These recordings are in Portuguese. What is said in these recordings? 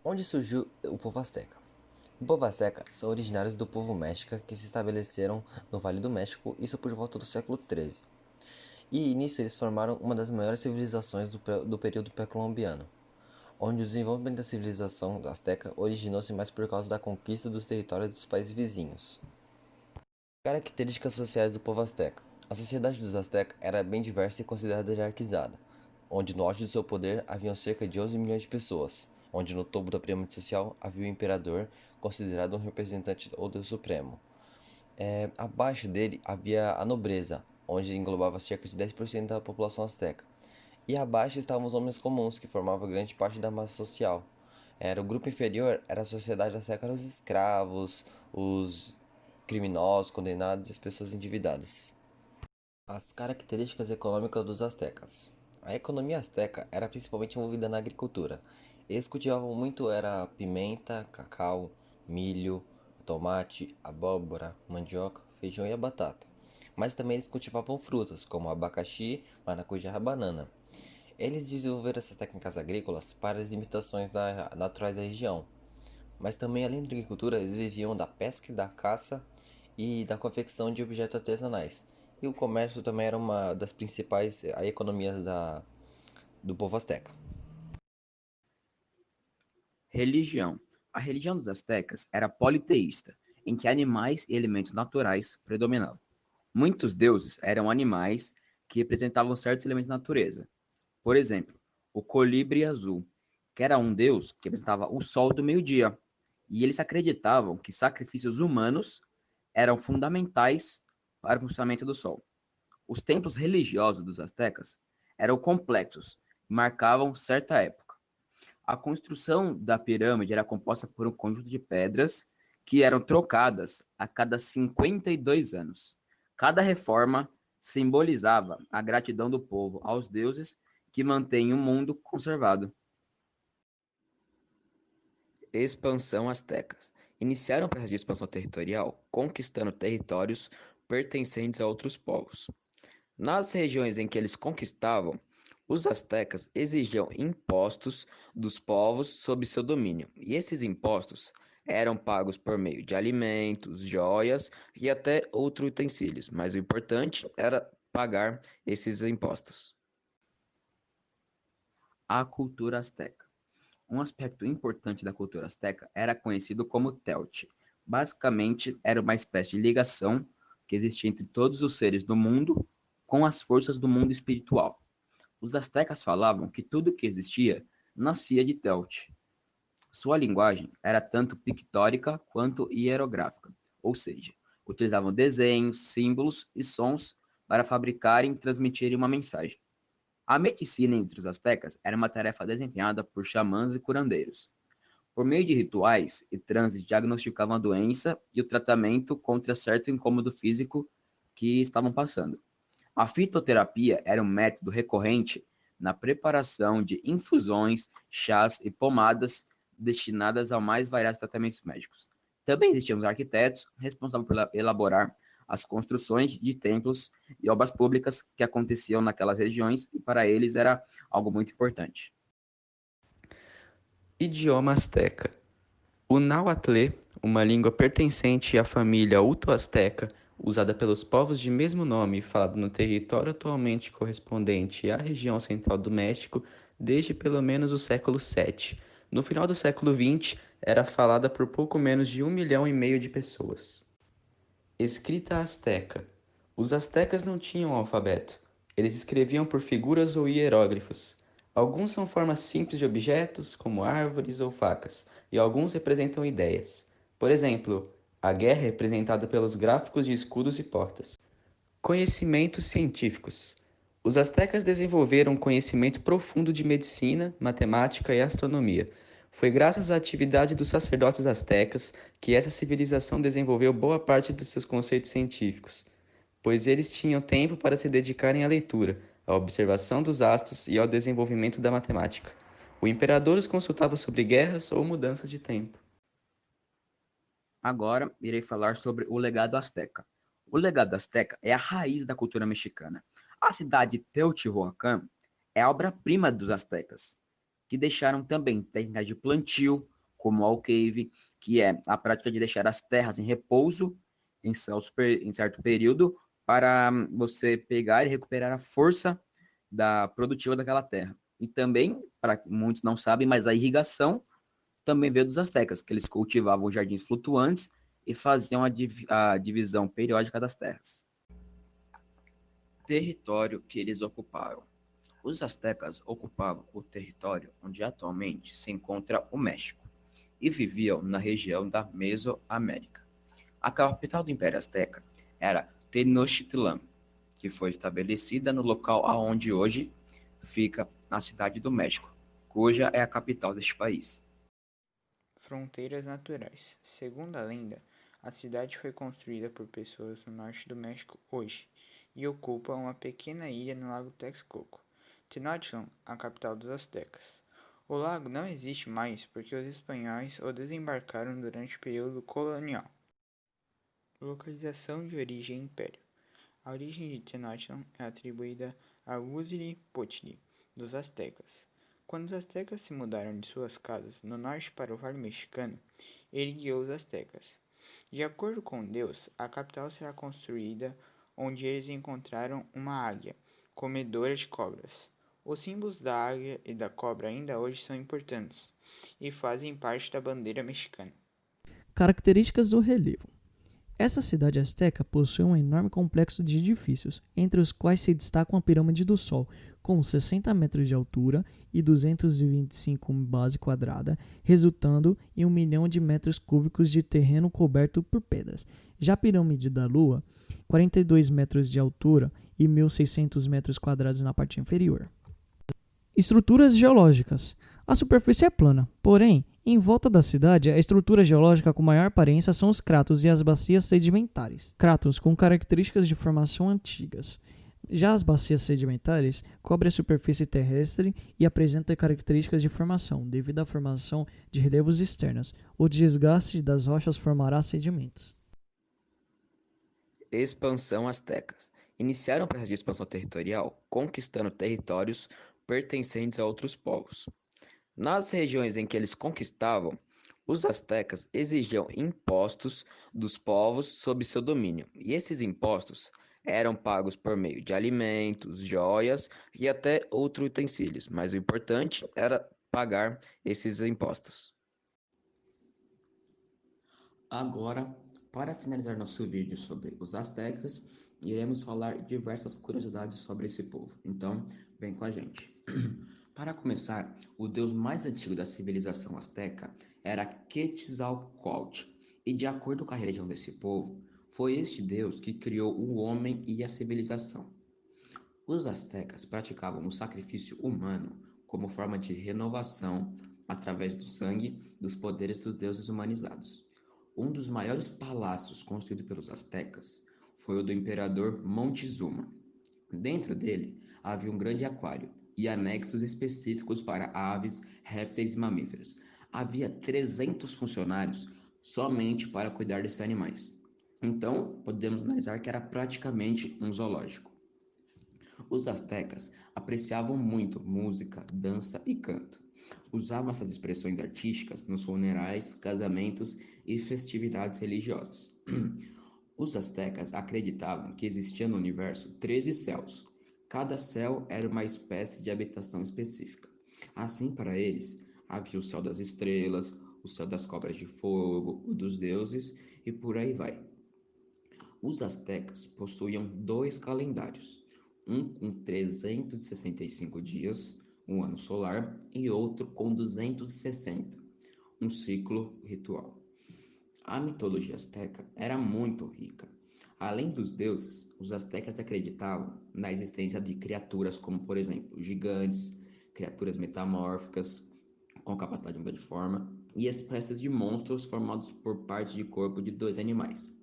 Onde surgiu o povo asteca? O povo asteca são originários do povo mexica que se estabeleceram no Vale do México, isso por volta do século XIII. E nisso eles formaram uma das maiores civilizações do período pré-colombiano, onde o desenvolvimento da civilização asteca originou-se mais por causa da conquista dos territórios dos países vizinhos. Características sociais do povo asteca. A sociedade dos astecas era bem diversa e considerada hierarquizada, onde no auge do seu poder haviam cerca de 11 milhões de pessoas, onde no topo da pirâmide social havia o imperador, considerado um representante ou Deus supremo. Abaixo dele havia a nobreza, onde englobava cerca de 10% da população asteca. E abaixo estavam os homens comuns, que formavam grande parte da massa social. Era o grupo inferior, era a sociedade asteca, eram os escravos, os criminosos, condenados e as pessoas endividadas. As características econômicas dos astecas. A economia asteca era principalmente envolvida na agricultura. Eles cultivavam muito era pimenta, cacau, milho, tomate, abóbora, mandioca, feijão e a batata. Mas também eles cultivavam frutas, como abacaxi, maracujá e banana. Eles desenvolveram essas técnicas agrícolas para as limitações naturais da região. Mas também, além da agricultura, eles viviam da pesca e da caça e da confecção de objetos artesanais. E o comércio também era uma das principais economias do povo asteca. Religião. A religião dos astecas era politeísta, em que animais e elementos naturais predominavam. Muitos deuses eram animais que representavam certos elementos da natureza. Por exemplo, o colibri azul, que era um deus que representava o sol do meio-dia. E eles acreditavam que sacrifícios humanos eram fundamentais para o funcionamento do sol. Os templos religiosos dos astecas eram complexos e marcavam certa época. A construção da pirâmide era composta por um conjunto de pedras que eram trocadas a cada 52 anos. Cada reforma simbolizava a gratidão do povo aos deuses que mantêm o mundo conservado. Expansão astecas. Iniciaram o processo de expansão territorial, conquistando territórios pertencentes a outros povos. Nas regiões em que eles conquistavam, os astecas exigiam impostos dos povos sob seu domínio, e esses impostos eram pagos por meio de alimentos, joias e até outros utensílios, mas o importante era pagar esses impostos. A cultura asteca. Um aspecto importante da cultura asteca era conhecido como Telt. Basicamente, era uma espécie de ligação que existia entre todos os seres do mundo com as forças do mundo espiritual. Os astecas falavam que tudo que existia nascia de Telt. Sua linguagem era tanto pictórica quanto hierográfica, ou seja, utilizavam desenhos, símbolos e sons para fabricarem e transmitirem uma mensagem. A medicina entre os astecas era uma tarefa desempenhada por xamãs e curandeiros. Por meio de rituais e transes, diagnosticavam a doença e o tratamento contra certo incômodo físico que estavam passando. A fitoterapia era um método recorrente na preparação de infusões, chás e pomadas destinadas aos mais variados tratamentos médicos. Também existiam os arquitetos responsáveis por elaborar as construções de templos e obras públicas que aconteciam naquelas regiões e para eles era algo muito importante. Idioma asteca. O náhuatl, uma língua pertencente à família Uto-Azteca, usada pelos povos de mesmo nome falado no território atualmente correspondente à região central do México desde pelo menos o século VII. No final do século XX, era falada por pouco menos de 1,5 milhão de pessoas. Escrita asteca. Os astecas não tinham alfabeto. Eles escreviam por figuras ou hieróglifos. Alguns são formas simples de objetos, como árvores ou facas, e alguns representam ideias. Por exemplo, a guerra é representada pelos gráficos de escudos e portas. Conhecimentos científicos. Os astecas desenvolveram um conhecimento profundo de medicina, matemática e astronomia. Foi graças à atividade dos sacerdotes astecas que essa civilização desenvolveu boa parte dos seus conceitos científicos, pois eles tinham tempo para se dedicarem à leitura, à observação dos astros e ao desenvolvimento da matemática. O imperador os consultava sobre guerras ou mudanças de tempo. Agora irei falar sobre o legado asteca. O legado asteca é a raiz da cultura mexicana. A cidade de Teotihuacan é a obra-prima dos astecas, que deixaram também técnicas de plantio, como alqueire, que é a prática de deixar as terras em repouso em certo período para você pegar e recuperar a força produtiva daquela terra. E também, para muitos não sabem, mas a irrigação também veio dos astecas, que eles cultivavam jardins flutuantes e faziam a divisão periódica das terras. Território que eles ocuparam. Os astecas ocupavam o território onde atualmente se encontra o México e viviam na região da Mesoamérica. A capital do Império Azteca era Tenochtitlan, que foi estabelecida no local aonde hoje fica a cidade do México, cuja é a capital deste país. Fronteiras naturais. Segundo a lenda, a cidade foi construída por pessoas no norte do México hoje e ocupa uma pequena ilha no Lago Texcoco, Tenochtitlan, a capital dos astecas. O lago não existe mais porque os espanhóis o desembarcaram durante o período colonial. Localização de origem e império. A origem de Tenochtitlan é atribuída a Huitzilopochtli, dos astecas. Quando os astecas se mudaram de suas casas no norte para o Vale Mexicano, ele guiou os astecas. De acordo com Deus, a capital será construída onde eles encontraram uma águia, comedora de cobras. Os símbolos da águia e da cobra ainda hoje são importantes e fazem parte da bandeira mexicana. Características do relevo. Essa cidade asteca possui um enorme complexo de edifícios, entre os quais se destacam a Pirâmide do Sol, com 60 metros de altura e 225 base quadrada, resultando em 1 milhão de metros cúbicos de terreno coberto por pedras. Já a Pirâmide da Lua, 42 metros de altura e 1.600 metros quadrados na parte inferior. Estruturas geológicas. A superfície é plana, porém, em volta da cidade, a estrutura geológica com maior aparência são os cratos e as bacias sedimentares. Cratos com características de formação antigas. Já as bacias sedimentares cobrem a superfície terrestre e apresentam características de formação, devido à formação de relevos externos. O desgaste das rochas formará sedimentos. Expansão astecas. Iniciaram o processo de expansão territorial, conquistando territórios pertencentes a outros povos. Nas regiões em que eles conquistavam, os astecas exigiam impostos dos povos sob seu domínio, e esses impostos eram pagos por meio de alimentos, joias e até outros utensílios, mas o importante era pagar esses impostos. Agora, para finalizar nosso vídeo sobre os astecas, iremos falar diversas curiosidades sobre esse povo. Então, vem com a gente. Para começar, o deus mais antigo da civilização asteca era Quetzalcoatl, e de acordo com a religião desse povo, foi este deus que criou o homem e a civilização. Os astecas praticavam o sacrifício humano como forma de renovação através do sangue dos poderes dos deuses humanizados. Um dos maiores palácios construídos pelos astecas foi o do imperador Montezuma. Dentro dele havia um grande aquário e anexos específicos para aves, répteis e mamíferos. Havia 300 funcionários somente para cuidar desses animais. Então, podemos analisar que era praticamente um zoológico. Os astecas apreciavam muito música, dança e canto. Usavam essas expressões artísticas nos funerais, casamentos e festividades religiosas. Os astecas acreditavam que existia no universo 13 céus. Cada céu era uma espécie de habitação específica. Assim, para eles, havia o céu das estrelas, o céu das cobras de fogo, o dos deuses e por aí vai. Os astecas possuíam 2 calendários, um com 365 dias, um ano solar, e outro com 260, um ciclo ritual. A mitologia asteca era muito rica. Além dos deuses, os astecas acreditavam na existência de criaturas como, por exemplo, gigantes, criaturas metamórficas com capacidade de mudar de forma e espécies de monstros formados por partes de corpo de 2 animais.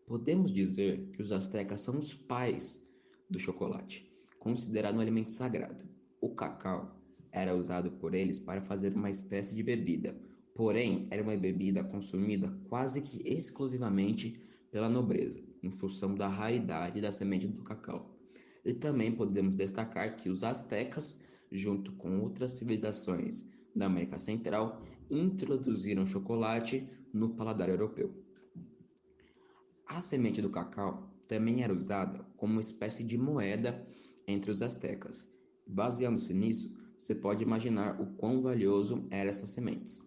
Podemos dizer que os astecas são os pais do chocolate, considerado um alimento sagrado. O cacau era usado por eles para fazer uma espécie de bebida, porém era uma bebida consumida quase que exclusivamente pela nobreza, em função da raridade da semente do cacau. E também podemos destacar que os astecas, junto com outras civilizações da América Central, introduziram chocolate no paladar europeu. A semente do cacau também era usada como uma espécie de moeda entre os astecas. Baseando-se nisso, você pode imaginar o quão valioso eram essas sementes.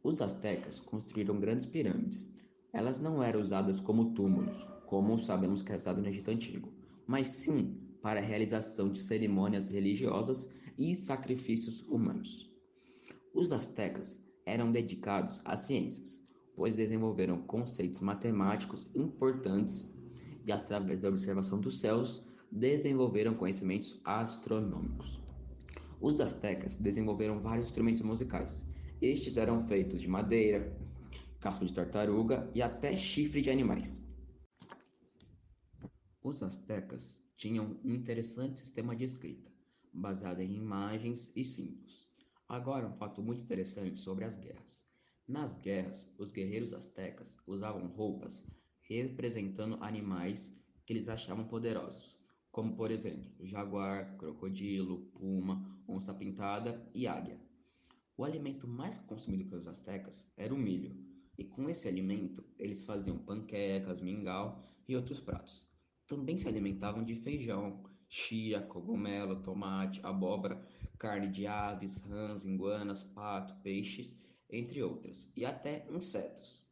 Os astecas construíram grandes pirâmides. Elas não eram usadas como túmulos, como sabemos que era usado no Egito Antigo, mas sim para a realização de cerimônias religiosas e sacrifícios humanos. Os astecas eram dedicados às ciências, pois desenvolveram conceitos matemáticos importantes e, através da observação dos céus, desenvolveram conhecimentos astronômicos. Os astecas desenvolveram vários instrumentos musicais. Estes eram feitos de madeira, casco de tartaruga e até chifre de animais. Os astecas tinham um interessante sistema de escrita, baseado em imagens e símbolos. Agora, um fato muito interessante sobre as guerras. Nas guerras, os guerreiros astecas usavam roupas representando animais que eles achavam poderosos, como por exemplo, jaguar, crocodilo, puma, onça pintada e águia. O alimento mais consumido pelos astecas era o milho, e com esse alimento eles faziam panquecas, mingau e outros pratos. Também se alimentavam de feijão, chia, cogumelo, tomate, abóbora, carne de aves, rãs, iguanas, pato, peixes, entre outras, e até insetos.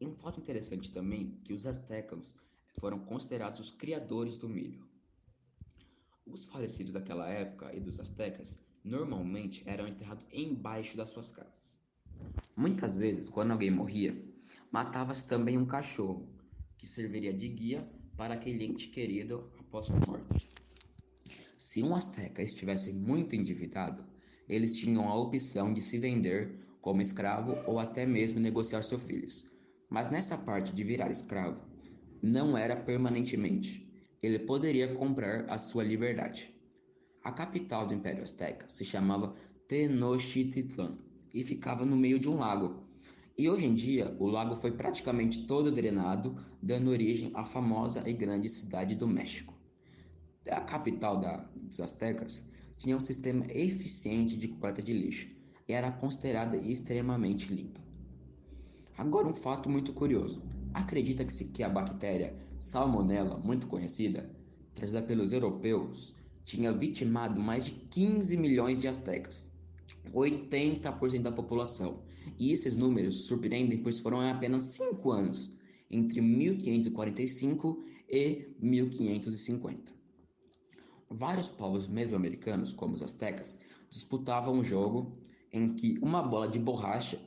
E um fato interessante também é que os astecas foram considerados os criadores do milho. Os falecidos daquela época e dos astecas normalmente eram enterrados embaixo das suas casas. Muitas vezes, quando alguém morria, matava-se também um cachorro, que serviria de guia para aquele ente querido após sua morte. Se um asteca estivesse muito endividado, eles tinham a opção de se vender como escravo ou até mesmo negociar seus filhos. Mas nessa parte de virar escravo, não era permanentemente. Ele poderia comprar a sua liberdade. A capital do Império Azteca se chamava Tenochtitlan e ficava no meio de um lago. E hoje em dia, o lago foi praticamente todo drenado, dando origem à famosa e grande cidade do México. A capital dos Aztecas tinha um sistema eficiente de coleta de lixo e era considerada extremamente limpa. Agora um fato muito curioso. Acredita-se que a bactéria Salmonella, muito conhecida, trazida pelos europeus, tinha vitimado mais de 15 milhões de astecas, 80% da população. E esses números surpreendem, pois foram em apenas 5 anos, entre 1545 e 1550. Vários povos mesoamericanos, como os astecas, disputavam um jogo em que uma bola de borracha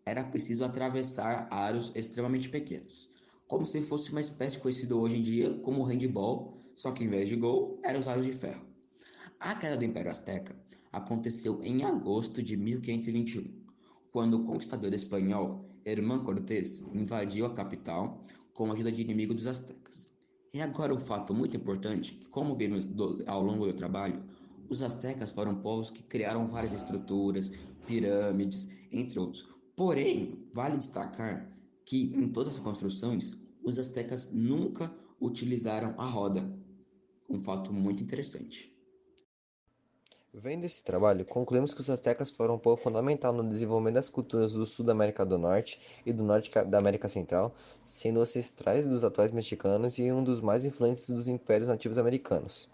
era preciso atravessar aros extremamente pequenos, como se fosse uma espécie conhecida hoje em dia como handball, só que em vez de gol, eram os aros de ferro. A queda do Império Azteca aconteceu em agosto de 1521, quando o conquistador espanhol Hernán Cortés invadiu a capital com a ajuda de inimigo dos astecas. E agora um fato muito importante, que como vimos ao longo do trabalho, os astecas foram povos que criaram várias estruturas, pirâmides, entre outros. Porém, vale destacar que em todas as construções, os astecas nunca utilizaram a roda. Um fato muito interessante. Vendo esse trabalho, concluímos que os astecas foram um povo fundamental no desenvolvimento das culturas do sul da América do Norte e do norte da América Central, sendo ancestrais dos atuais mexicanos e um dos mais influentes dos impérios nativos americanos.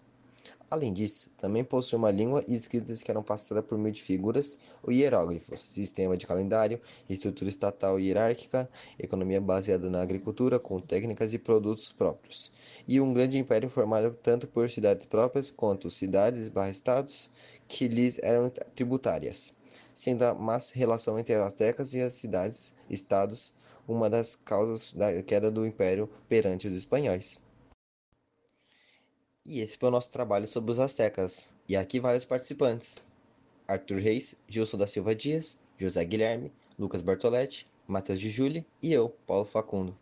Além disso, também possui uma língua e escritas que eram passadas por meio de figuras ou hieróglifos, sistema de calendário, estrutura estatal hierárquica, economia baseada na agricultura com técnicas e produtos próprios, e um grande império formado tanto por cidades próprias quanto cidades/estados que lhes eram tributárias, sendo a má relação entre as astecas e as cidades-estados uma das causas da queda do império perante os espanhóis. E esse foi o nosso trabalho sobre os astecas. E aqui vai os participantes: Arthur Reis, Gilson da Silva Dias, José Guilherme, Lucas Bartoletti, Matheus de Júlia e eu, Paulo Facundo.